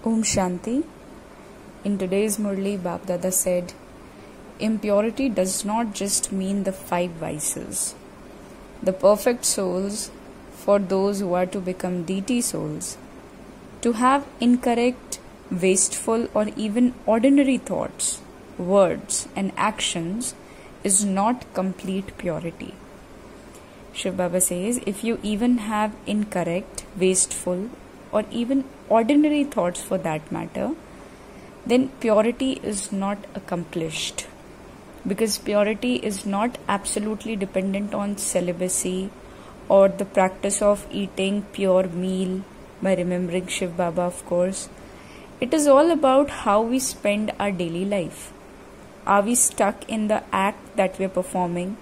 Om Shanti. In today's Murli, Bapdada said, impurity does not just mean the 5 vices. The perfect souls, for those who are to become deity souls, to have incorrect, wasteful or even ordinary thoughts, words and actions is not complete purity. Shiv Baba says, if you even have incorrect, wasteful or even ordinary thoughts for that matter, then purity is not accomplished. Because purity is not absolutely dependent on celibacy or the practice of eating pure meal by remembering Shiv Baba, of course. It is all about how we spend our daily life. Are we stuck in the act that we are performing?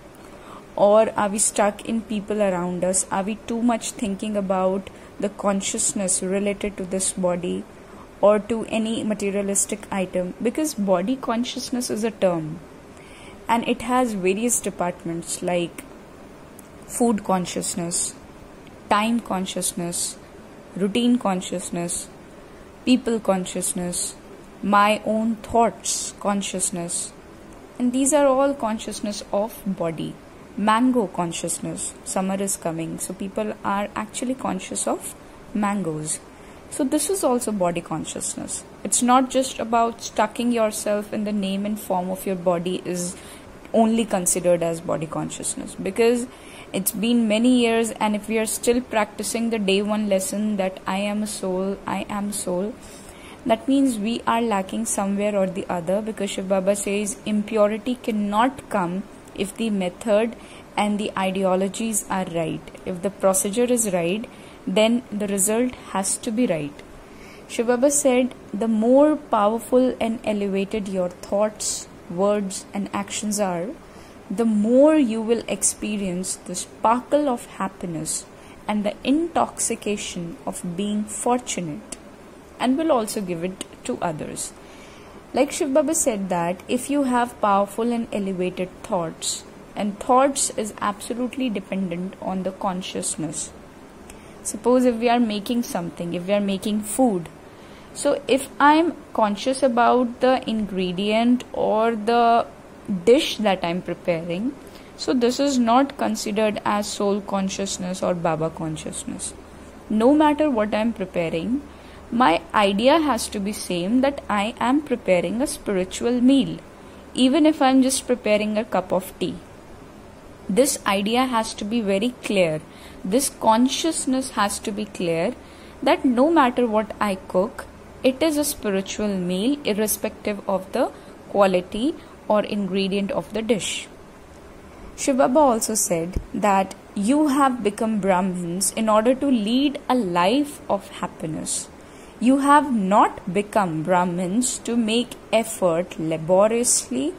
Or are we stuck in people around us? Are we too much thinking about the consciousness related to this body or to any materialistic item? Because body consciousness is a term and it has various departments like food consciousness, time consciousness, routine consciousness, people consciousness, my own thoughts consciousness, and these are all consciousness of body. Mango consciousness, summer is coming, so people are actually conscious of mangoes. So this is also body consciousness. It's not just about stucking yourself in the name and form of your body is only considered as body consciousness, because it's been many years, and if we are still practicing the day one lesson that I am a soul, that means we are lacking somewhere or the other, because Shiv Baba says impurity cannot come if the method and the ideologies are right. If the procedure is right, then the result has to be right. Shiv Baba said, the more powerful and elevated your thoughts, words and actions are, the more you will experience the sparkle of happiness and the intoxication of being fortunate, and will also give it to others. Like Shiv Baba said that if you have powerful and elevated thoughts, and thoughts is absolutely dependent on the consciousness. Suppose if we are making something, if we are making food, so if I am conscious about the ingredient or the dish that I am preparing, so this is not considered as soul consciousness or Baba consciousness. No matter what I am preparing, my idea has to be same, that I am preparing a spiritual meal, even if I am just preparing a cup of tea. This idea has to be very clear. This consciousness has to be clear that no matter what I cook, it is a spiritual meal irrespective of the quality or ingredient of the dish. Shiv Baba also said that you have become Brahmins in order to lead a life of happiness. You have not become Brahmins to make effort laboriously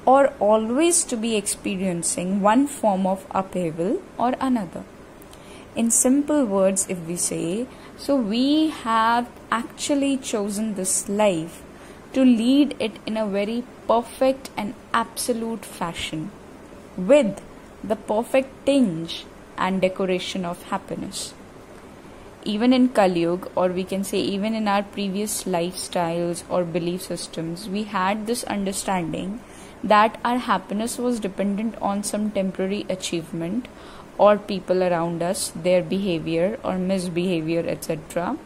or always to be experiencing one form of upheaval or another. In simple words, if we say, so we have actually chosen this life to lead it in a very perfect and absolute fashion with the perfect tinge and decoration of happiness. Even in Kali Yuga, or we can say even in our previous lifestyles or belief systems, we had this understanding that our happiness was dependent on some temporary achievement or people around us, their behavior or misbehavior, etc.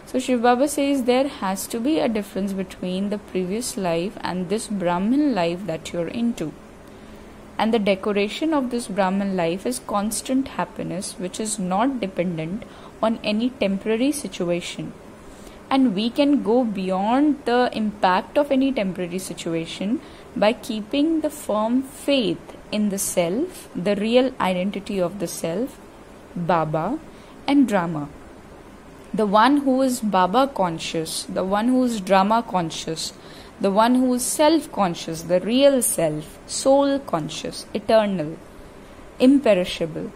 So Shiv Baba says there has to be a difference between the previous life and this Brahmin life that you're into. And the decoration of this Brahmin life is constant happiness, which is not dependent on any temporary situation. And we can go beyond the impact of any temporary situation by keeping the firm faith in the self, the real identity of the self, Baba and drama. The one who is Baba conscious, the one who is drama conscious, the one who is self-conscious, the real self, soul-conscious, eternal, imperishable,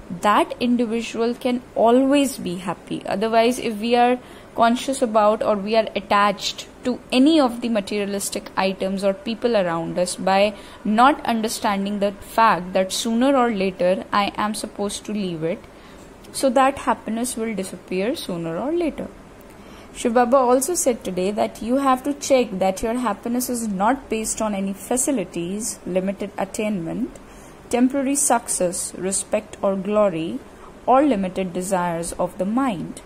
that individual can always be happy. Otherwise, if we are conscious about or we are attached to any of the materialistic items or people around us by not understanding the fact that sooner or later I am supposed to leave it, so that happiness will disappear sooner or later. Shiv Baba also said today that you have to check that your happiness is not based on any facilities, limited attainment, temporary success, respect or glory, or limited desires of the mind.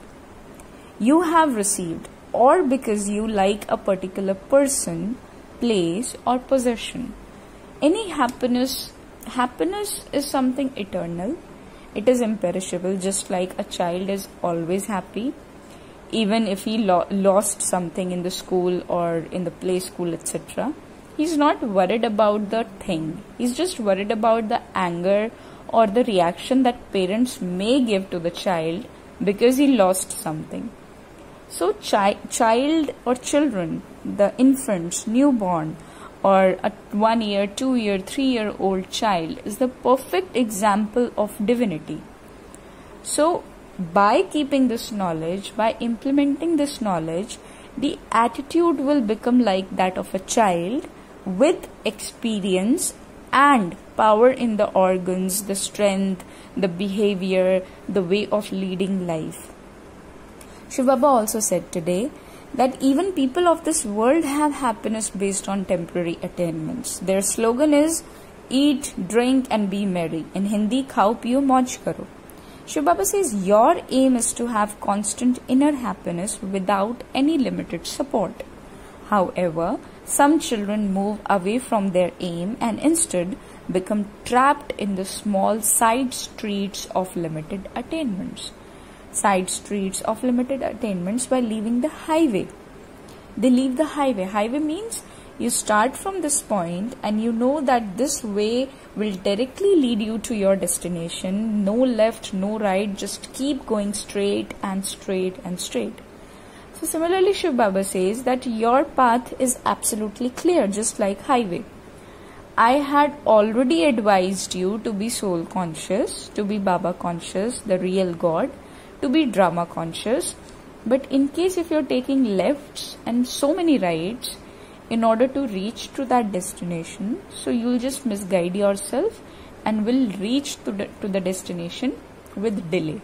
You have received, or because you like a particular person, place, or possession. Any happiness is something eternal. It is imperishable, just like a child is always happy. Even if he lost something in the school or in the play school, etc., he's not worried about the thing. He's just worried about the anger or the reaction that parents may give to the child because he lost something. So child or children, the infants, newborn, or a 1 year, 2 year, 3 year old child is the perfect example of divinity. So by keeping this knowledge, by implementing this knowledge, the attitude will become like that of a child with experience and power in the organs, the strength, the behavior, the way of leading life. Shiv Baba also said today that even people of this world have happiness based on temporary attainments. Their slogan is eat, drink and be merry. In Hindi, khao piyo mauj karo. Shiv Baba says your aim is to have constant inner happiness without any limited support. However, some children move away from their aim and instead become trapped in the small side streets of limited attainments. Side streets of limited attainments by leaving the highway. They leave the highway. Highway means you start from this point and you know that this way will directly lead you to your destination. No left, no right, just keep going straight and straight and straight. So similarly, Shiv Baba says that your path is absolutely clear, just like highway. I had already advised you to be soul conscious, to be Baba conscious, the real God, to be drama conscious. But in case if you're taking lefts and so many rights in order to reach to that destination, so you'll just misguide yourself and will reach to the destination with delay.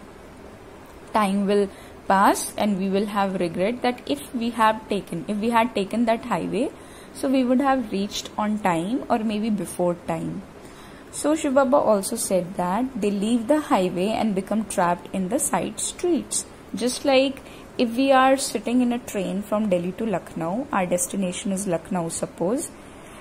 Time will pass and we will have regret that if we had taken that highway, so we would have reached on time or maybe before time. So Shiv Baba also said that they leave the highway and become trapped in the side streets. Just like if we are sitting in a train from Delhi to Lucknow, our destination is Lucknow, suppose.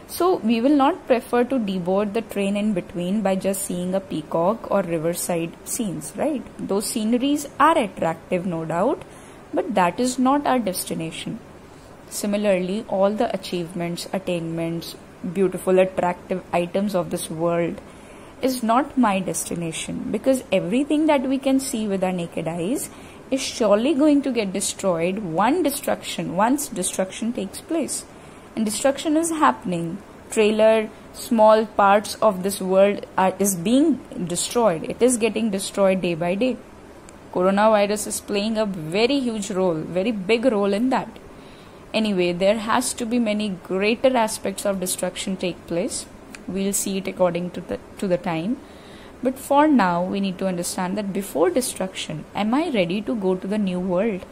So we will not prefer to deboard the train in between by just seeing a peacock or riverside scenes, right? Those sceneries are attractive, no doubt, but that is not our destination. Similarly, all the achievements, attainments, beautiful, attractive items of this world is not my destination, because everything that we can see with our naked eyes is surely going to get destroyed once destruction takes place. And destruction is happening. Small parts of this world is being destroyed. It is getting destroyed day by day. Coronavirus is playing a very huge role, very big role in that. Anyway, there has to be many greater aspects of destruction take place. We'll see it according to the time. But for now, we need to understand that before destruction, am I ready to go to the new world?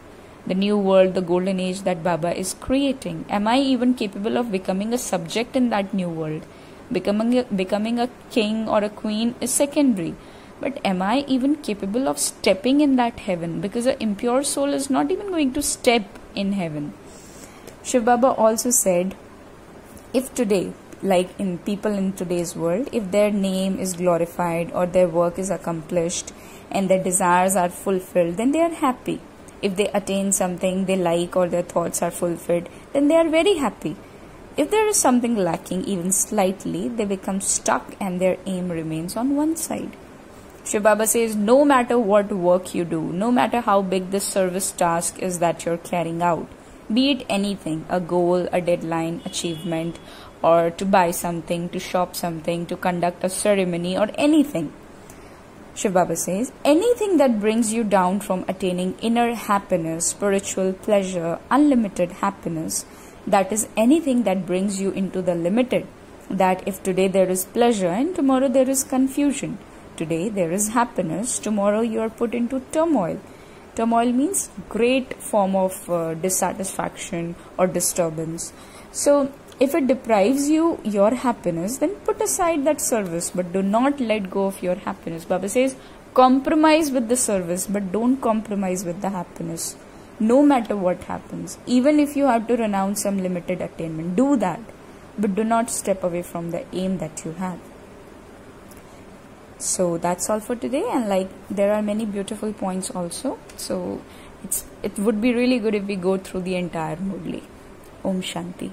The new world, the golden age that Baba is creating. Am I even capable of becoming a subject in that new world? Becoming a king or a queen is secondary. But am I even capable of stepping in that heaven? Because an impure soul is not even going to step in heaven. Shiv Baba also said, if today, like in people in today's world, if their name is glorified or their work is accomplished and their desires are fulfilled, then they are happy. If they attain something they like or their thoughts are fulfilled, then they are very happy. If there is something lacking even slightly, they become stuck and their aim remains on one side. Shiv Baba says, no matter what work you do, no matter how big the service task is that you're carrying out, be it anything, a goal, a deadline, achievement, or to buy something, to shop something, to conduct a ceremony or anything. Shiv Baba says, anything that brings you down from attaining inner happiness, spiritual pleasure, unlimited happiness, that is anything that brings you into the limited. That if today there is pleasure and tomorrow there is confusion, today there is happiness, tomorrow you are put into turmoil. Turmoil means great form of dissatisfaction or disturbance. So if it deprives you your happiness, then put aside that service, but do not let go of your happiness. Baba says, compromise with the service, but don't compromise with the happiness. No matter what happens, even if you have to renounce some limited attainment, do that, but do not step away from the aim that you have. So that's all for today, and like there are many beautiful points also, so it would be really good if we go through the entire Murli. Om Shanti.